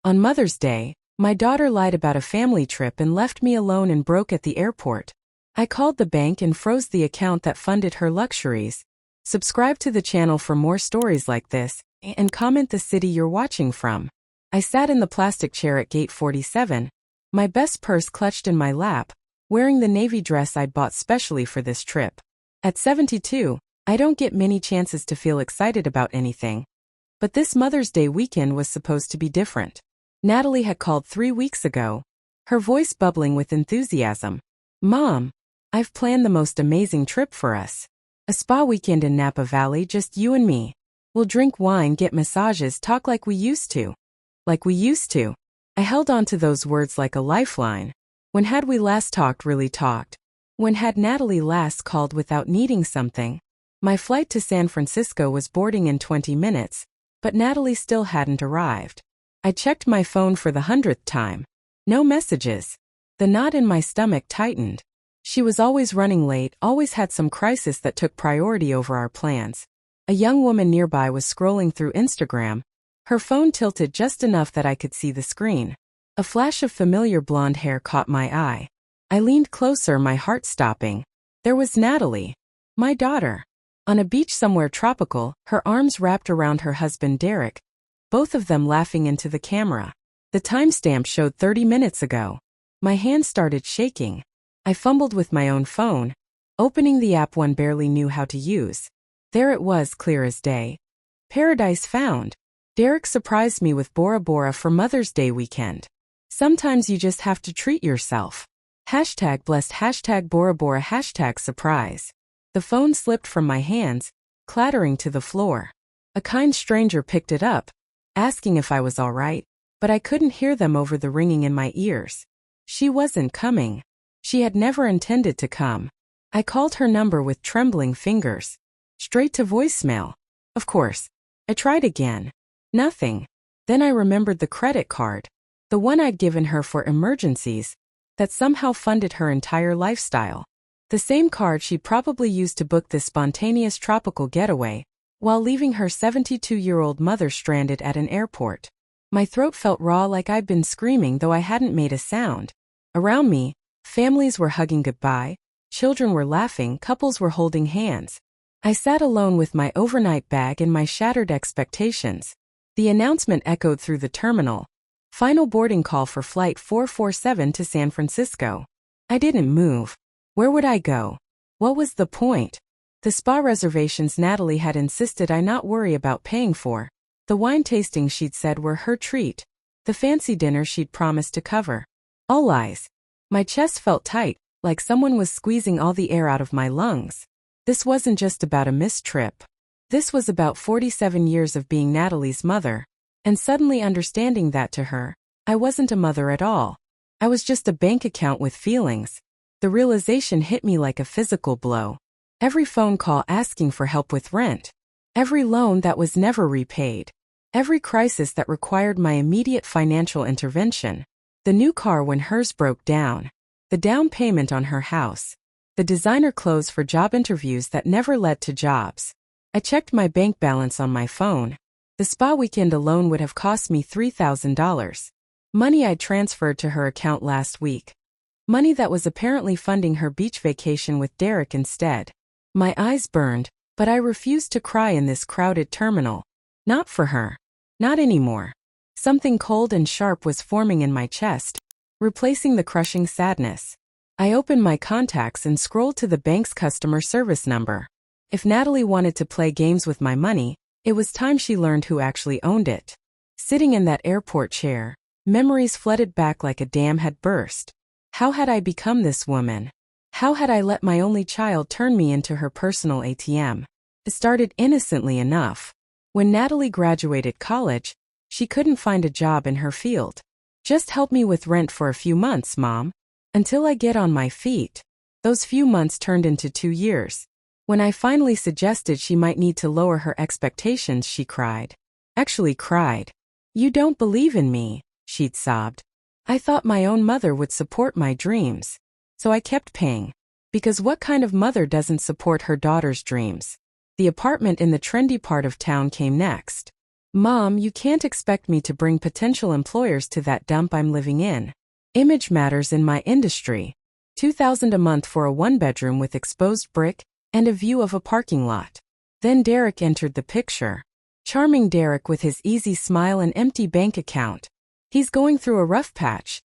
On Mother's Day, my daughter lied about a family trip and left me alone and broke at the airport. I called the bank and froze the account that funded her luxuries. Subscribe to the channel for more stories like this, and comment the city you're watching from. I sat in the plastic chair at gate 47, my best purse clutched in my lap, wearing the navy dress I'd bought specially for this trip. At 72, I don't get many chances to feel excited about anything. But this Mother's Day weekend was supposed to be different. Natalie had called 3 weeks ago, her voice bubbling with enthusiasm. "Mom, I've planned the most amazing trip for us. A spa weekend in Napa Valley, just you and me. We'll drink wine, get massages, talk like we used to." Like we used to. I held on to those words like a lifeline. When had we last talked, really talked? When had Natalie last called without needing something? My flight to San Francisco was boarding in 20 minutes, but Natalie still hadn't arrived. I checked my phone for the 100th time. No messages. The knot in my stomach tightened. She was always running late, always had some crisis that took priority over our plans. A young woman nearby was scrolling through Instagram, her phone tilted just enough that I could see the screen. A flash of familiar blonde hair caught my eye. I leaned closer, my heart stopping. There was Natalie, my daughter. On a beach somewhere tropical, her arms wrapped around her husband Derek, both of them laughing into the camera. The timestamp showed 30 minutes ago. My hand started shaking. I fumbled with my own phone, opening the app one barely knew how to use. There it was, clear as day. Paradise found. Derek surprised me with Bora Bora for Mother's Day weekend. Sometimes you just have to treat yourself. #blessed, #Bora Bora, #surprise. The phone slipped from my hands, clattering to the floor. A kind stranger picked it up, asking if I was all right, but I couldn't hear them over the ringing in my ears. She wasn't coming. She had never intended to come. I called her number with trembling fingers. Straight to voicemail. Of course. I tried again. Nothing. Then I remembered the credit card, the one I'd given her for emergencies, that somehow funded her entire lifestyle. The same card she'd probably used to book this spontaneous tropical getaway, while leaving her 72-year-old mother stranded at an airport. My throat felt raw, like I'd been screaming though I hadn't made a sound. Around me, families were hugging goodbye, children were laughing, couples were holding hands. I sat alone with my overnight bag and my shattered expectations. The announcement echoed through the terminal. Final boarding call for Flight 447 to San Francisco. I didn't move. Where would I go? What was the point? The spa reservations Natalie had insisted I not worry about paying for. The wine tastings she'd said were her treat. The fancy dinner she'd promised to cover. All lies. My chest felt tight, like someone was squeezing all the air out of my lungs. This wasn't just about a missed trip. This was about 47 years of being Natalie's mother, and suddenly understanding that to her, I wasn't a mother at all. I was just a bank account with feelings. The realization hit me like a physical blow. Every phone call asking for help with rent. Every loan that was never repaid. Every crisis that required my immediate financial intervention. The new car when hers broke down. The down payment on her house. The designer clothes for job interviews that never led to jobs. I checked my bank balance on my phone. The spa weekend alone would have cost me $3,000. Money I'd transferred to her account last week. Money that was apparently funding her beach vacation with Derek instead. My eyes burned, but I refused to cry in this crowded terminal. Not for her. Not anymore. Something cold and sharp was forming in my chest, replacing the crushing sadness. I opened my contacts and scrolled to the bank's customer service number. If Natalie wanted to play games with my money, it was time she learned who actually owned it. Sitting in that airport chair, memories flooded back like a dam had burst. How had I become this woman? How had I let my only child turn me into her personal ATM? It started innocently enough. When Natalie graduated college, she couldn't find a job in her field. "Just help me with rent for a few months, Mom. Until I get on my feet." Those few months turned into 2 years. When I finally suggested she might need to lower her expectations, she cried. Actually cried. "You don't believe in me," she'd sobbed. I thought my own mother would support my dreams. So I kept paying. Because what kind of mother doesn't support her daughter's dreams? The apartment in the trendy part of town came next. Mom, you can't expect me to bring potential employers to that dump I'm living in. Image matters in my industry. $2,000 a month for a one-bedroom with exposed brick and a view of a parking lot. Then Derek entered the picture. Charming Derek with his easy smile and empty bank account. He's going through a rough patch,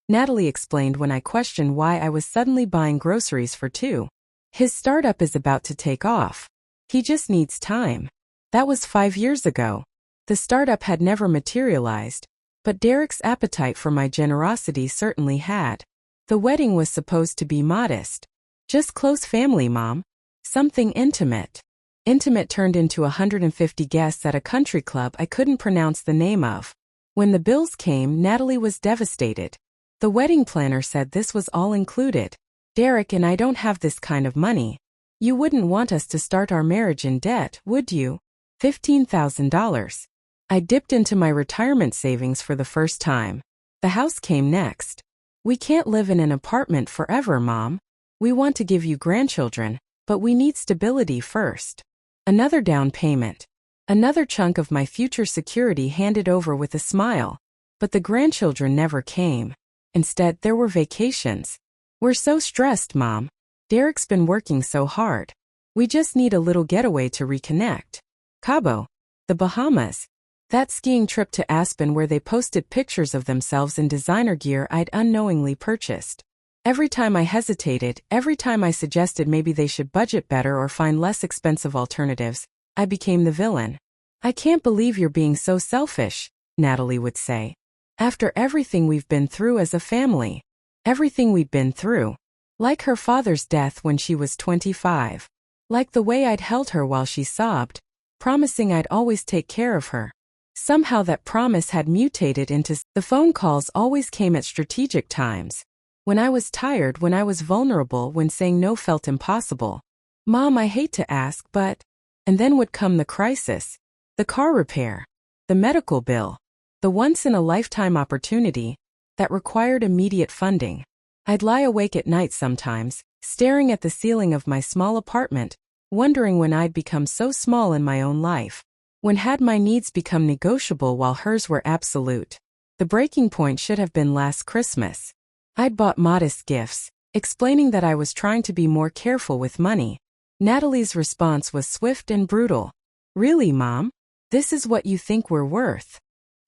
Natalie explained when I questioned why I was suddenly buying groceries for two. His startup is about to take off. He just needs time. That was 5 years ago. The startup had never materialized, but Derek's appetite for my generosity certainly had. The wedding was supposed to be modest. Just close family, Mom. Something intimate. Intimate turned into 150 guests at a country club I couldn't pronounce the name of. When the bills came, Natalie was devastated. The wedding planner said this was all included. Derek and I don't have this kind of money. You wouldn't want us to start our marriage in debt, would you? $15,000. I dipped into my retirement savings for the first time. The house came next. We can't live in an apartment forever, Mom. We want to give you grandchildren, but we need stability first. Another down payment. Another chunk of my future security handed over with a smile. But the grandchildren never came. Instead, there were vacations. We're so stressed, Mom. Derek's been working so hard. We just need a little getaway to reconnect. Cabo. The Bahamas. That skiing trip to Aspen where they posted pictures of themselves in designer gear I'd unknowingly purchased. Every time I hesitated, every time I suggested maybe they should budget better or find less expensive alternatives, I became the villain. I can't believe you're being so selfish, Natalie would say. After everything we've been through as a family. Everything we'd been through. Like her father's death when she was 25. Like the way I'd held her while she sobbed, promising I'd always take care of her. Somehow that promise had mutated into the phone calls always came at strategic times. When I was tired, when I was vulnerable, when saying no felt impossible. Mom, I hate to ask, but... And then would come the crisis. The car repair. The medical bill. The once-in-a-lifetime opportunity that required immediate funding. I'd lie awake at night sometimes, staring at the ceiling of my small apartment, wondering when I'd become so small in my own life. When had my needs become negotiable while hers were absolute? The breaking point should have been last Christmas. I'd bought modest gifts, explaining that I was trying to be more careful with money. Natalie's response was swift and brutal. Really, Mom? This is what you think we're worth?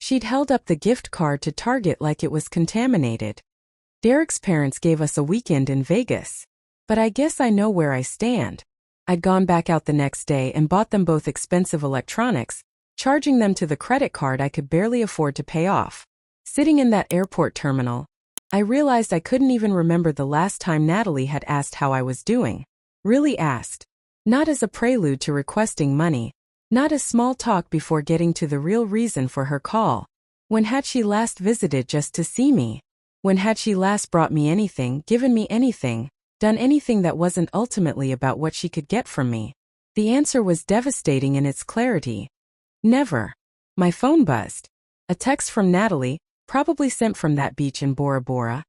She'd held up the gift card to Target like it was contaminated. Derek's parents gave us a weekend in Vegas. But I guess I know where I stand. I'd gone back out the next day and bought them both expensive electronics, charging them to the credit card I could barely afford to pay off. Sitting in that airport terminal, I realized I couldn't even remember the last time Natalie had asked how I was doing. Really asked. Not as a prelude to requesting money. Not as small talk before getting to the real reason for her call. When had she last visited just to see me? When had she last brought me anything, given me anything, done anything that wasn't ultimately about what she could get from me? The answer was devastating in its clarity. Never. My phone buzzed. A text from Natalie, probably sent from that beach in Bora Bora.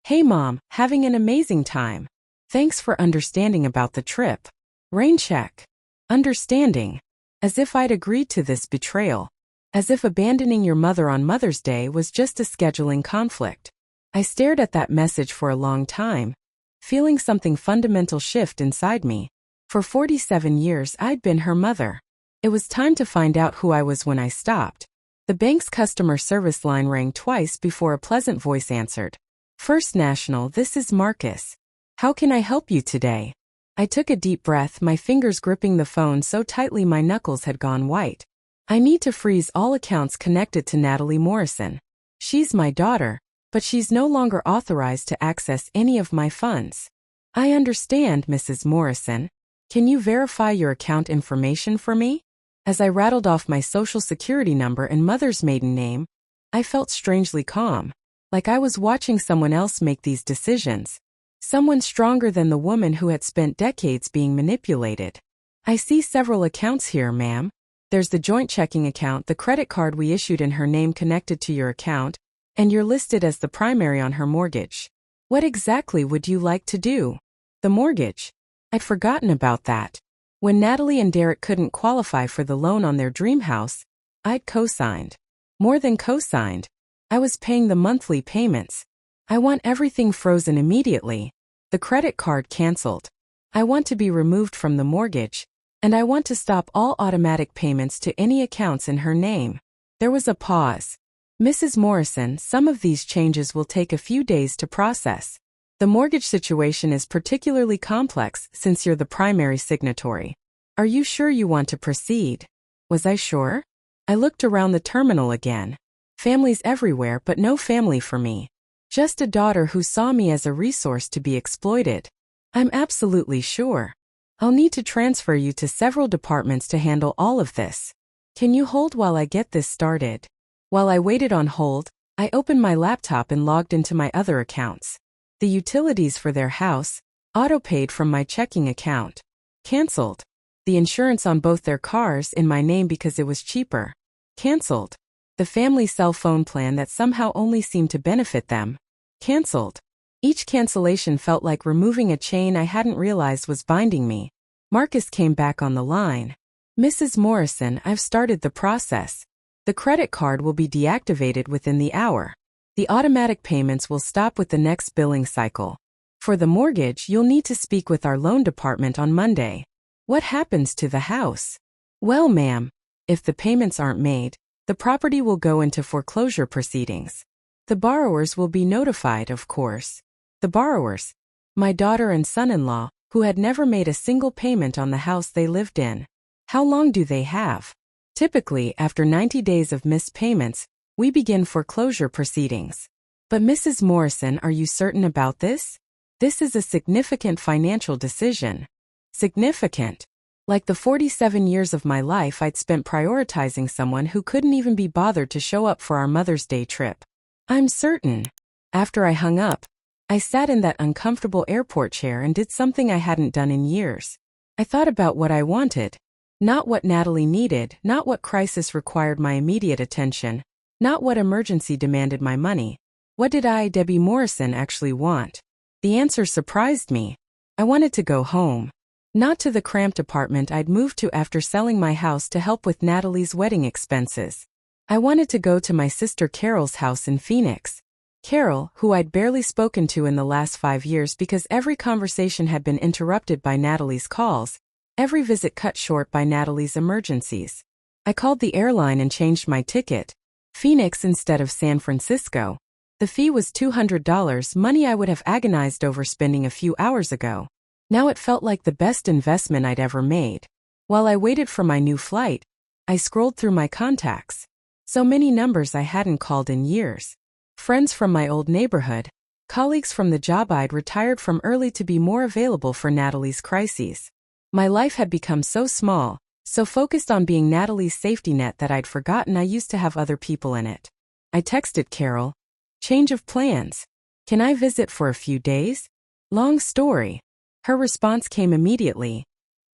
Hey Mom, having an amazing time. Thanks for understanding about the trip. Rain check. Understanding. As if I'd agreed to this betrayal. As if abandoning your mother on Mother's Day was just a scheduling conflict. I stared at that message for a long time, feeling something fundamental shift inside me. For 47 years I'd been her mother. It was time to find out who I was when I stopped. The bank's customer service line rang twice before a pleasant voice answered. First National, this is Marcus. How can I help you today? I took a deep breath, my fingers gripping the phone so tightly my knuckles had gone white. I need to freeze all accounts connected to Natalie Morrison. She's my daughter, but she's no longer authorized to access any of my funds. I understand, Mrs. Morrison. Can you verify your account information for me? As I rattled off my social security number and mother's maiden name, I felt strangely calm, like I was watching someone else make these decisions. Someone stronger than the woman who had spent decades being manipulated. I see several accounts here, ma'am. There's the joint checking account, the credit card we issued in her name connected to your account, and you're listed as the primary on her mortgage. What exactly would you like to do? The mortgage. I'd forgotten about that. When Natalie and Derek couldn't qualify for the loan on their dream house, I'd co-signed. More than co-signed. I was paying the monthly payments. I want everything frozen immediately. The credit card canceled. I want to be removed from the mortgage. And I want to stop all automatic payments to any accounts in her name. There was a pause. Mrs. Morrison, some of these changes will take a few days to process. The mortgage situation is particularly complex since you're the primary signatory. Are you sure you want to proceed? Was I sure? I looked around the terminal again. Families everywhere, but no family for me. Just a daughter who saw me as a resource to be exploited. I'm absolutely sure. I'll need to transfer you to several departments to handle all of this. Can you hold while I get this started? While I waited on hold, I opened my laptop and logged into my other accounts. The utilities for their house, auto-paid from my checking account. Cancelled. The insurance on both their cars in my name because it was cheaper. Cancelled. The family cell phone plan that somehow only seemed to benefit them. Cancelled. Each cancellation felt like removing a chain I hadn't realized was binding me. Marcus came back on the line. Mrs. Morrison, I've started the process. The credit card will be deactivated within the hour. The automatic payments will stop with the next billing cycle. For the mortgage, you'll need to speak with our loan department on Monday. What happens to the house? Well, ma'am, if the payments aren't made, the property will go into foreclosure proceedings. The borrowers will be notified, of course. The borrowers, my daughter and son-in-law, who had never made a single payment on the house they lived in. How long do they have? Typically, after 90 days of missed payments, we begin foreclosure proceedings. But Mrs. Morrison, are you certain about this? This is a significant financial decision. Significant. Like the 47 years of my life I'd spent prioritizing someone who couldn't even be bothered to show up for our Mother's Day trip. I'm certain. After I hung up, I sat in that uncomfortable airport chair and did something I hadn't done in years. I thought about what I wanted. Not what Natalie needed, not what crisis required my immediate attention, not what emergency demanded my money. What did I, Debbie Morrison, actually want? The answer surprised me. I wanted to go home. Not to the cramped apartment I'd moved to after selling my house to help with Natalie's wedding expenses. I wanted to go to my sister Carol's house in Phoenix. Carol, who I'd barely spoken to in the last 5 years because every conversation had been interrupted by Natalie's calls, every visit cut short by Natalie's emergencies. I called the airline and changed my ticket. Phoenix instead of San Francisco. The fee was $200, money I would have agonized over spending a few hours ago. Now it felt like the best investment I'd ever made. While I waited for my new flight, I scrolled through my contacts. So many numbers I hadn't called in years. Friends from my old neighborhood, colleagues from the job I'd retired from early to be more available for Natalie's crises. My life had become so small, so focused on being Natalie's safety net that I'd forgotten I used to have other people in it. I texted Carol. Change of plans. Can I visit for a few days? Long story. Her response came immediately.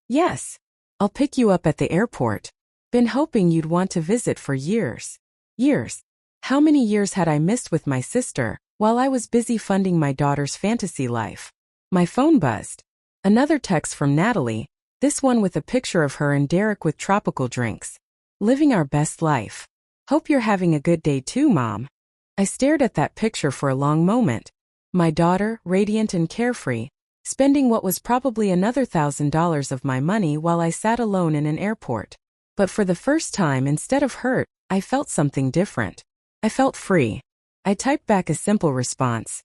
Yes. I'll pick you up at the airport. Been hoping you'd want to visit for years. Years. How many years had I missed with my sister, while I was busy funding my daughter's fantasy life? My phone buzzed. Another text from Natalie, this one with a picture of her and Derek with tropical drinks. Living our best life. Hope you're having a good day too, Mom. I stared at that picture for a long moment. My daughter, radiant and carefree, spending what was probably another $1,000 of my money while I sat alone in an airport. But for the first time, instead of hurt, I felt something different. I felt free. I typed back a simple response.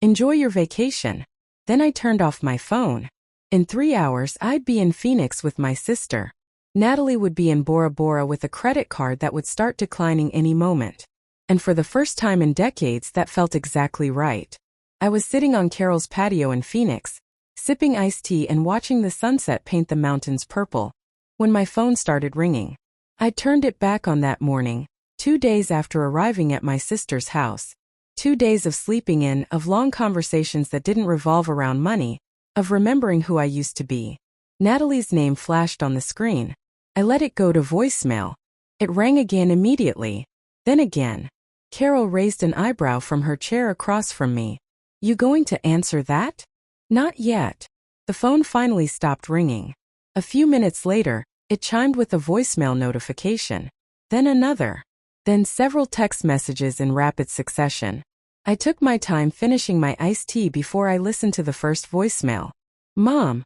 Enjoy your vacation. Then I turned off my phone. In 3 hours, I'd be in Phoenix with my sister. Natalie would be in Bora Bora with a credit card that would start declining any moment. And for the first time in decades, that felt exactly right. I was sitting on Carol's patio in Phoenix, sipping iced tea and watching the sunset paint the mountains purple, when my phone started ringing. I turned it back on that morning, 2 days after arriving at my sister's house. 2 days of sleeping in, of long conversations that didn't revolve around money, of remembering who I used to be. Natalie's name flashed on the screen. I let it go to voicemail. It rang again immediately. Then again. Carol raised an eyebrow from her chair across from me. You going to answer that? Not yet. The phone finally stopped ringing. A few minutes later, it chimed with a voicemail notification. then another, then several text messages in rapid succession. I took my time finishing my iced tea before I listened to the first voicemail. Mom,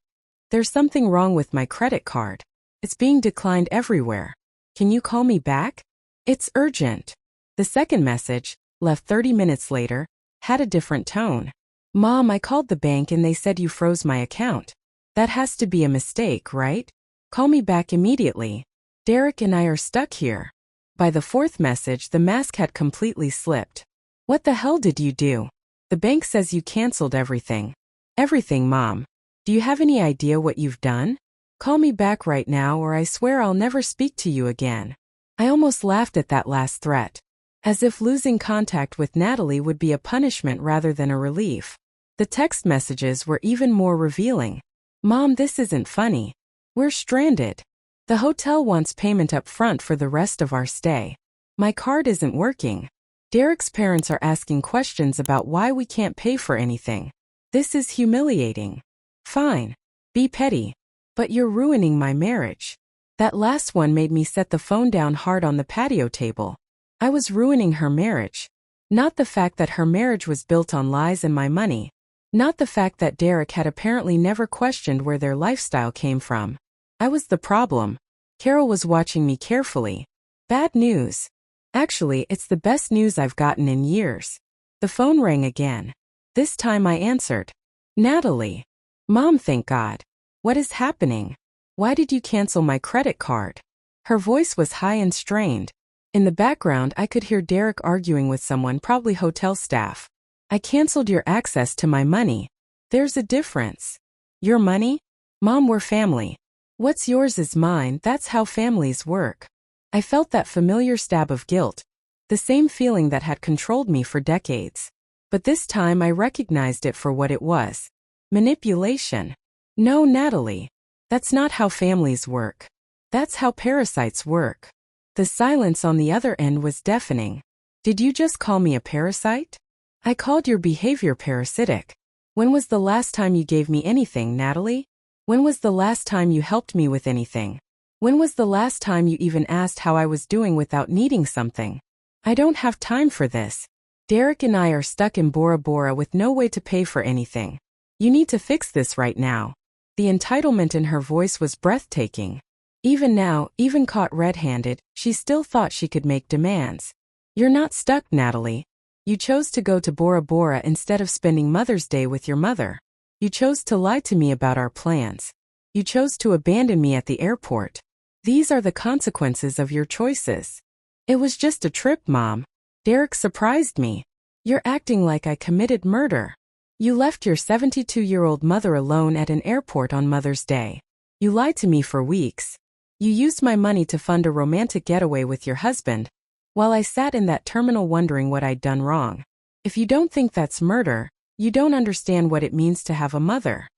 there's something wrong with my credit card. It's being declined everywhere. Can you call me back? It's urgent. The second message, left 30 minutes later, had a different tone. Mom, I called the bank and they said you froze my account. That has to be a mistake, right? Call me back immediately. Derek and I are stuck here. By the fourth message, the mask had completely slipped. What the hell did you do? The bank says you canceled everything. Everything, Mom. Do you have any idea what you've done? Call me back right now or I swear I'll never speak to you again. I almost laughed at that last threat. As if losing contact with Natalie would be a punishment rather than a relief. The text messages were even more revealing. Mom, this isn't funny. We're stranded. The hotel wants payment up front for the rest of our stay. My card isn't working. Derek's parents are asking questions about why we can't pay for anything. This is humiliating. Fine. Be petty. But you're ruining my marriage. That last one made me set the phone down hard on the patio table. I was ruining her marriage. Not the fact that her marriage was built on lies and my money. Not the fact that Derek had apparently never questioned where their lifestyle came from. I was the problem. Carol was watching me carefully. Bad news. Actually, it's the best news I've gotten in years. The phone rang again. This time I answered. Natalie. Mom, thank God. What is happening? Why did you cancel my credit card? Her voice was high and strained. In the background, I could hear Derek arguing with someone, probably hotel staff. I canceled your access to my money. There's a difference. Your money? Mom, we're family. What's yours is mine, that's how families work. I felt that familiar stab of guilt. The same feeling that had controlled me for decades. But this time I recognized it for what it was. Manipulation. No, Natalie. That's not how families work. That's how parasites work. The silence on the other end was deafening. Did you just call me a parasite? I called your behavior parasitic. When was the last time you gave me anything, Natalie? When was the last time you helped me with anything? When was the last time you even asked how I was doing without needing something? I don't have time for this. Derek and I are stuck in Bora Bora with no way to pay for anything. You need to fix this right now. The entitlement in her voice was breathtaking. Even now, even caught red-handed, she still thought she could make demands. You're not stuck, Natalie. You chose to go to Bora Bora instead of spending Mother's Day with your mother. You chose to lie to me about our plans. You chose to abandon me at the airport. These are the consequences of your choices. It was just a trip, Mom. Derek surprised me. You're acting like I committed murder. You left your 72-year-old mother alone at an airport on Mother's Day. You lied to me for weeks. You used my money to fund a romantic getaway with your husband, while I sat in that terminal wondering what I'd done wrong. If you don't think that's murder, you don't understand what it means to have a mother.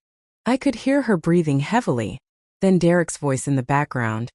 I could hear her breathing heavily, then Derek's voice in the background.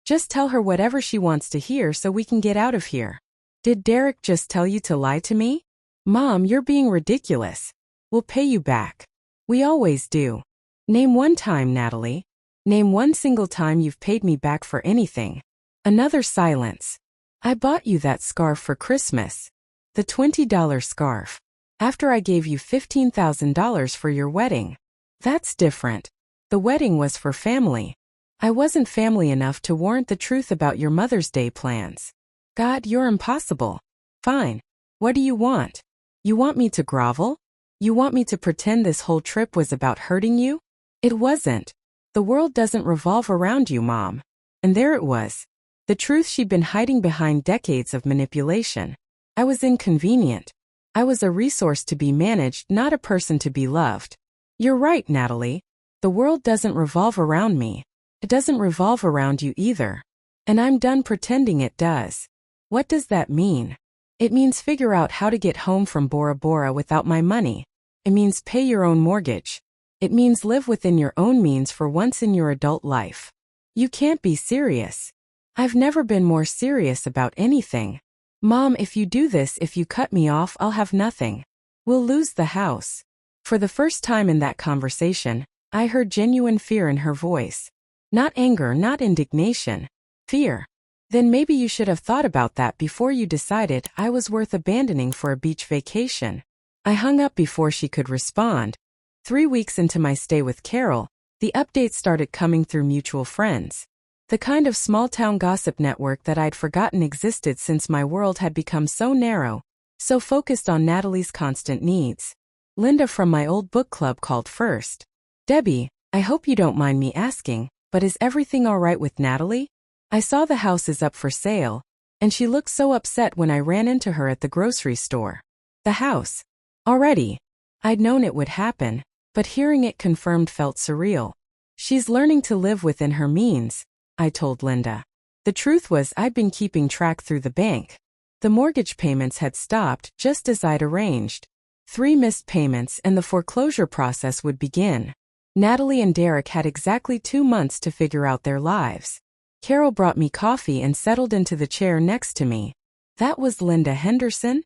Just tell her whatever she wants to hear so we can get out of here. Did Derek just tell you to lie to me? Mom, you're being ridiculous. We'll pay you back. We always do. Name one time, Natalie. Name one single time you've paid me back for anything. Another silence. I bought you that scarf for Christmas. The $20 scarf. After I gave you $15,000 for your wedding. That's different. The wedding was for family. I wasn't family enough to warrant the truth about your Mother's Day plans. God, you're impossible. Fine. What do you want? You want me to grovel? You want me to pretend this whole trip was about hurting you? It wasn't. The world doesn't revolve around you, Mom. And there it was. The truth she'd been hiding behind decades of manipulation. I was inconvenient. I was a resource to be managed, not a person to be loved. You're right, Natalie. The world doesn't revolve around me. It doesn't revolve around you either. And I'm done pretending it does. What does that mean? It means figure out how to get home from Bora Bora without my money. It means pay your own mortgage. It means live within your own means for once in your adult life. You can't be serious. I've never been more serious about anything. Mom, if you do this, if you cut me off, I'll have nothing. We'll lose the house. For the first time in that conversation, I heard genuine fear in her voice. Not anger, not indignation. Fear. Then maybe you should have thought about that before you decided I was worth abandoning for a beach vacation. I hung up before she could respond. 3 weeks into my stay with Carol, the updates started coming through mutual friends. The kind of small-town gossip network that I'd forgotten existed since my world had become so narrow, so focused on Natalie's constant needs. Linda from my old book club called first. Debbie, I hope you don't mind me asking, but is everything all right with Natalie? I saw the house is up for sale, and she looked so upset when I ran into her at the grocery store. The house. Already. I'd known it would happen, but hearing it confirmed felt surreal. She's learning to live within her means, I told Linda. The truth was I'd been keeping track through the bank. The mortgage payments had stopped just as I'd arranged. 3 missed payments and the foreclosure process would begin. Natalie and Derek had exactly 2 months to figure out their lives. Carol brought me coffee and settled into the chair next to me. That was Linda Henderson?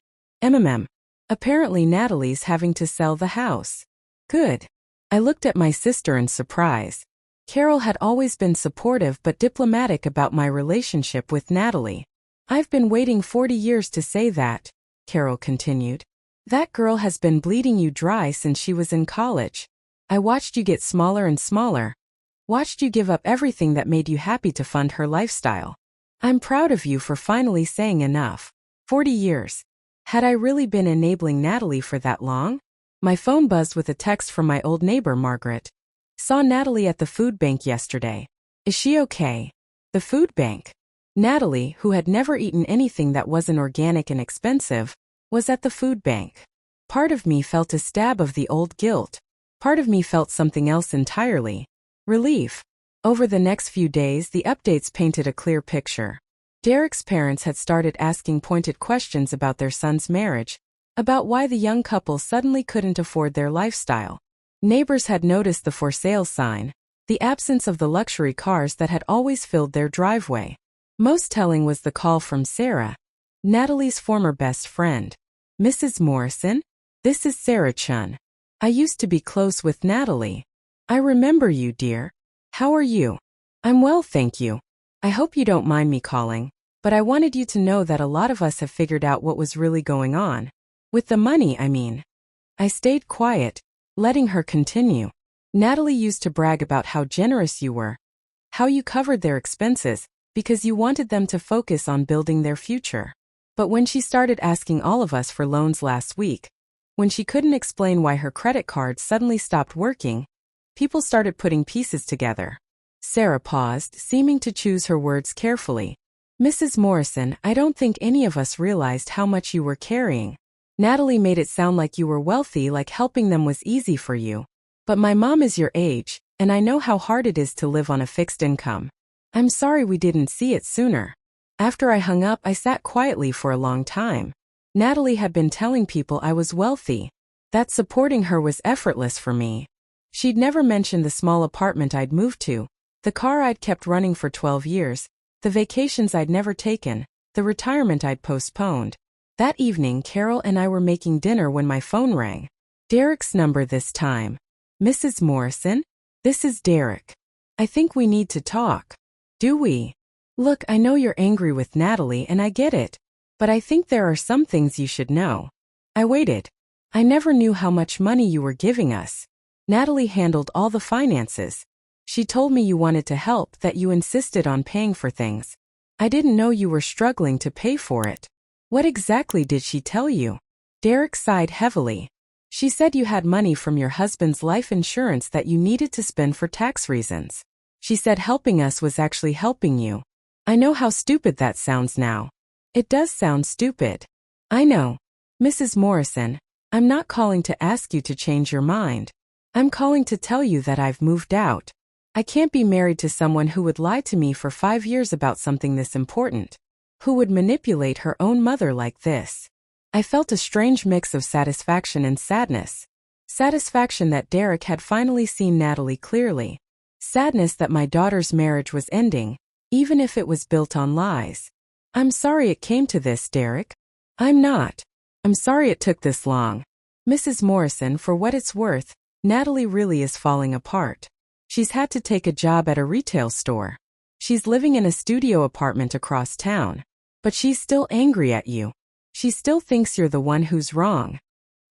Apparently Natalie's having to sell the house. Good. I looked at my sister in surprise. Carol had always been supportive but diplomatic about my relationship with Natalie. I've been waiting 40 years to say that, Carol continued. That girl has been bleeding you dry since she was in college. I watched you get smaller and smaller. Watched you give up everything that made you happy to fund her lifestyle. I'm proud of you for finally saying enough. 40 years. Had I really been enabling Natalie for that long? My phone buzzed with a text from my old neighbor Margaret. Saw Natalie at the food bank yesterday. Is she okay? The food bank. Natalie, who had never eaten anything that wasn't organic and expensive, was at the food bank. Part of me felt a stab of the old guilt. Part of me felt something else entirely. Relief. Over the next few days, the updates painted a clear picture. Derek's parents had started asking pointed questions about their son's marriage, about why the young couple suddenly couldn't afford their lifestyle. Neighbors had noticed the for sale sign, the absence of the luxury cars that had always filled their driveway. Most telling was the call from Sarah, Natalie's former best friend. Mrs. Morrison? This is Sarah Chun. I used to be close with Natalie. I remember you, dear. How are you? I'm well, thank you. I hope you don't mind me calling, but I wanted you to know that a lot of us have figured out what was really going on. With the money, I mean. I stayed quiet, letting her continue. Natalie used to brag about how generous you were, how you covered their expenses, because you wanted them to focus on building their future. But when she started asking all of us for loans last week, when she couldn't explain why her credit card suddenly stopped working, people started putting pieces together. Sarah paused, seeming to choose her words carefully. Mrs. Morrison, I don't think any of us realized how much you were carrying. Natalie made it sound like you were wealthy, like helping them was easy for you. But my mom is your age, and I know how hard it is to live on a fixed income. I'm sorry we didn't see it sooner. After I hung up, I sat quietly for a long time. Natalie had been telling people I was wealthy, that supporting her was effortless for me. She'd never mentioned the small apartment I'd moved to, the car I'd kept running for 12 years, the vacations I'd never taken, the retirement I'd postponed. That evening, Carol and I were making dinner when my phone rang. Derek's number this time. Mrs. Morrison? This is Derek. I think we need to talk. Do we? Look, I know you're angry with Natalie and I get it, but I think there are some things you should know. I waited. I never knew how much money you were giving us. Natalie handled all the finances. She told me you wanted to help, that you insisted on paying for things. I didn't know you were struggling to pay for it. What exactly did she tell you? Derek sighed heavily. She said you had money from your husband's life insurance that you needed to spend for tax reasons. She said helping us was actually helping you. I know how stupid that sounds now. It does sound stupid. I know. Mrs. Morrison, I'm not calling to ask you to change your mind. I'm calling to tell you that I've moved out. I can't be married to someone who would lie to me for 5 years about something this important, who would manipulate her own mother like this. I felt a strange mix of satisfaction and sadness. Satisfaction that Derek had finally seen Natalie clearly. Sadness that my daughter's marriage was ending, even if it was built on lies. I'm sorry it came to this, Derek. I'm not. I'm sorry it took this long. Mrs. Morrison, for what it's worth, Natalie really is falling apart. She's had to take a job at a retail store. She's living in a studio apartment across town. But she's still angry at you. She still thinks you're the one who's wrong.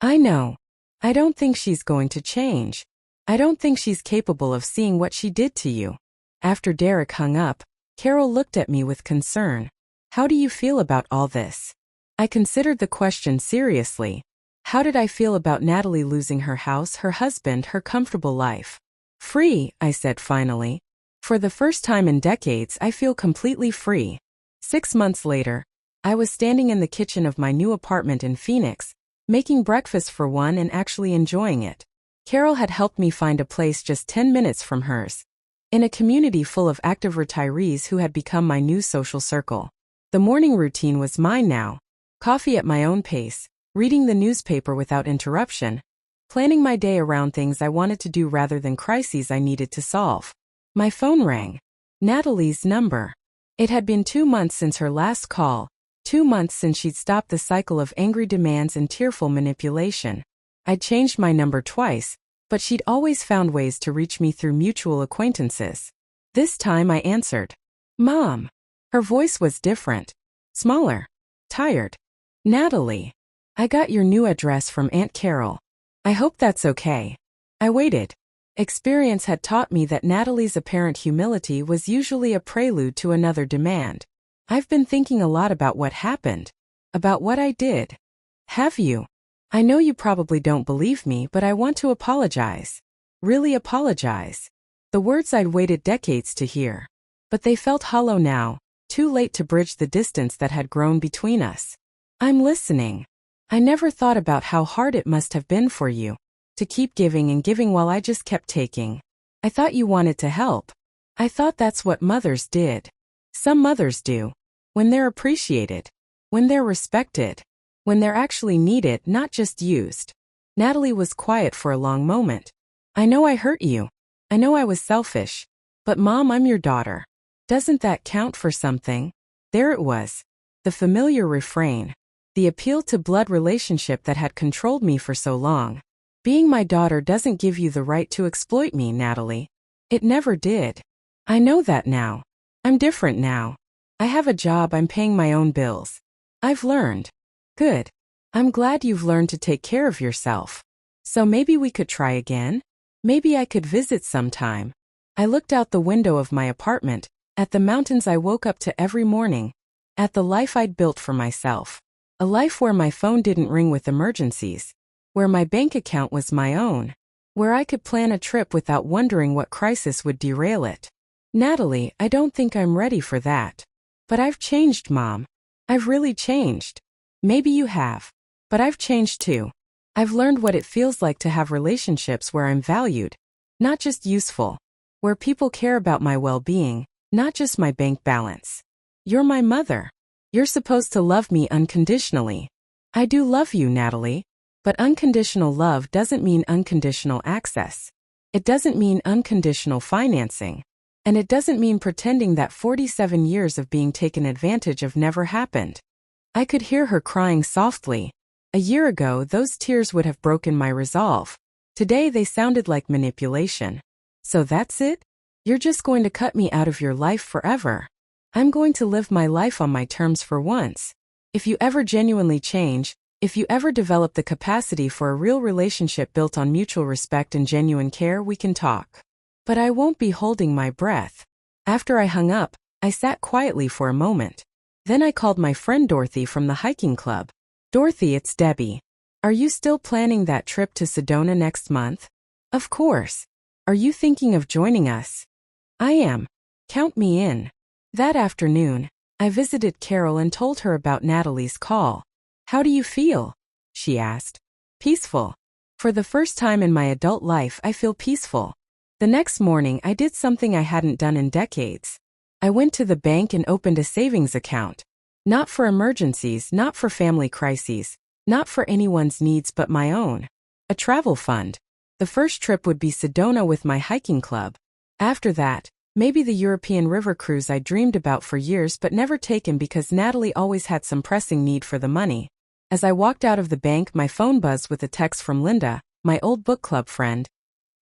I know. I don't think she's going to change. I don't think she's capable of seeing what she did to you. After Derek hung up, Carol looked at me with concern. How do you feel about all this? I considered the question seriously. How did I feel about Natalie losing her house, her husband, her comfortable life? Free, I said finally. For the first time in decades, I feel completely free. 6 months later, I was standing in the kitchen of my new apartment in Phoenix, making breakfast for one and actually enjoying it. Carol had helped me find a place just 10 minutes from hers, in a community full of active retirees who had become my new social circle. The morning routine was mine now. Coffee at my own pace, reading the newspaper without interruption, planning my day around things I wanted to do rather than crises I needed to solve. My phone rang. Natalie's number. It had been 2 months since her last call, 2 months since she'd stopped the cycle of angry demands and tearful manipulation. I'd changed my number twice, but she'd always found ways to reach me through mutual acquaintances. This time I answered. Mom. Her voice was different. Smaller. Tired. Natalie. I got your new address from Aunt Carol. I hope that's okay. I waited. Experience had taught me that Natalie's apparent humility was usually a prelude to another demand. I've been thinking a lot about what happened. About what I did. Have you? I know you probably don't believe me, but I want to apologize. Really apologize. The words I'd waited decades to hear. But they felt hollow now, too late to bridge the distance that had grown between us. I'm listening. I never thought about how hard it must have been for you to keep giving and giving while I just kept taking. I thought you wanted to help. I thought that's what mothers did. Some mothers do. When they're appreciated. When they're respected. When they're actually needed, not just used. Natalie was quiet for a long moment. I know I hurt you. I know I was selfish. But Mom, I'm your daughter. Doesn't that count for something? There it was. The familiar refrain. The appeal to blood relationship that had controlled me for so long. Being my daughter doesn't give you the right to exploit me, Natalie. It never did. I know that now. I'm different now. I have a job, I'm paying my own bills. I've learned. Good. I'm glad you've learned to take care of yourself. So maybe we could try again? Maybe I could visit sometime. I looked out the window of my apartment, at the mountains I woke up to every morning, at the life I'd built for myself. A life where my phone didn't ring with emergencies, where my bank account was my own, where I could plan a trip without wondering what crisis would derail it. Natalie, I don't think I'm ready for that. But I've changed, Mom. I've really changed. Maybe you have. But I've changed too. I've learned what it feels like to have relationships where I'm valued, not just useful, where people care about my well-being, not just my bank balance. You're my mother. You're supposed to love me unconditionally. I do love you, Natalie. But unconditional love doesn't mean unconditional access. It doesn't mean unconditional financing. And it doesn't mean pretending that 47 years of being taken advantage of never happened. I could hear her crying softly. A year ago, those tears would have broken my resolve. Today they sounded like manipulation. So that's it? You're just going to cut me out of your life forever. I'm going to live my life on my terms for once. If you ever genuinely change, if you ever develop the capacity for a real relationship built on mutual respect and genuine care, we can talk. But I won't be holding my breath. After I hung up, I sat quietly for a moment. Then I called my friend Dorothy from the hiking club. Dorothy, it's Debbie. Are you still planning that trip to Sedona next month? Of course. Are you thinking of joining us? I am. Count me in. That afternoon, I visited Carol and told her about Natalie's call. How do you feel? She asked. Peaceful. For the first time in my adult life, I feel peaceful. The next morning, I did something I hadn't done in decades. I went to the bank and opened a savings account. Not for emergencies, not for family crises, not for anyone's needs but my own. A travel fund. The first trip would be Sedona with my hiking club. After that, maybe the European river cruise I dreamed about for years but never taken because Natalie always had some pressing need for the money. As I walked out of the bank, my phone buzzed with a text from Linda, my old book club friend.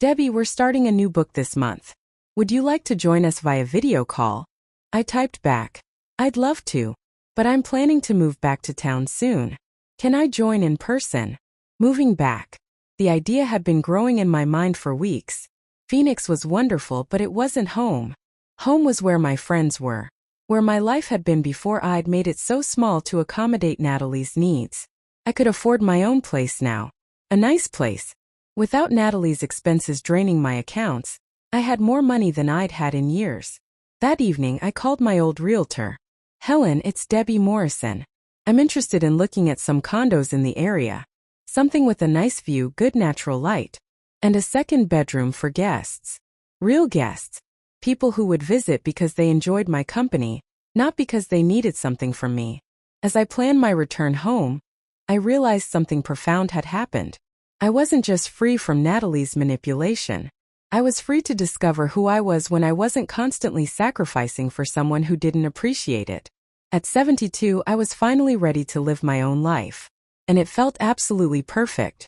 Debbie, we're starting a new book this month. Would you like to join us via video call? I typed back. I'd love to, but I'm planning to move back to town soon. Can I join in person? Moving back. The idea had been growing in my mind for weeks. Phoenix was wonderful, but it wasn't home. Home was where my friends were, where my life had been before I'd made it so small to accommodate Natalie's needs. I could afford my own place now. A nice place. Without Natalie's expenses draining my accounts, I had more money than I'd had in years. That evening I called my old realtor. Helen, it's Debbie Morrison. I'm interested in looking at some condos in the area. Something with a nice view, good natural light, and a second bedroom for guests. Real guests. People who would visit because they enjoyed my company, not because they needed something from me. As I planned my return home, I realized something profound had happened. I wasn't just free from Natalie's manipulation. I was free to discover who I was when I wasn't constantly sacrificing for someone who didn't appreciate it. At 72, I was finally ready to live my own life. And it felt absolutely perfect.